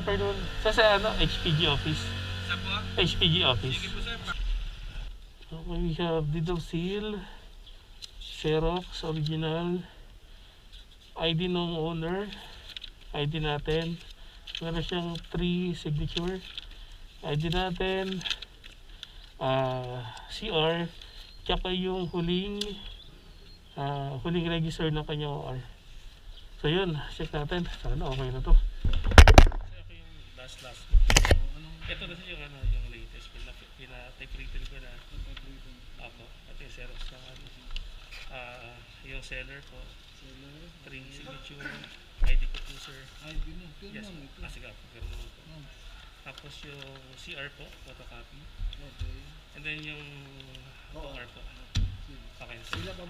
afternoon. HPG office. Sa po? HPG office. Sige po sir. Okay, we have Digital Seal, Xerox, original, ID ng owner, ID natin. Meron siyang 3 signature. ID natin, CR, tsaka yung huling register ng kanyang OR. So yun, check natin. Sana okay na to. Kasi ako yung last. Ito na yung yung latest. Pina-type written ko na. Ako. At yung Xerox na yung seller ko. 3 signature. ID ko po sir. ID mo. Yes. Sige po. Tapos yung CR po, photocopy. Okay. And then yung OR po. Okay. Sila pa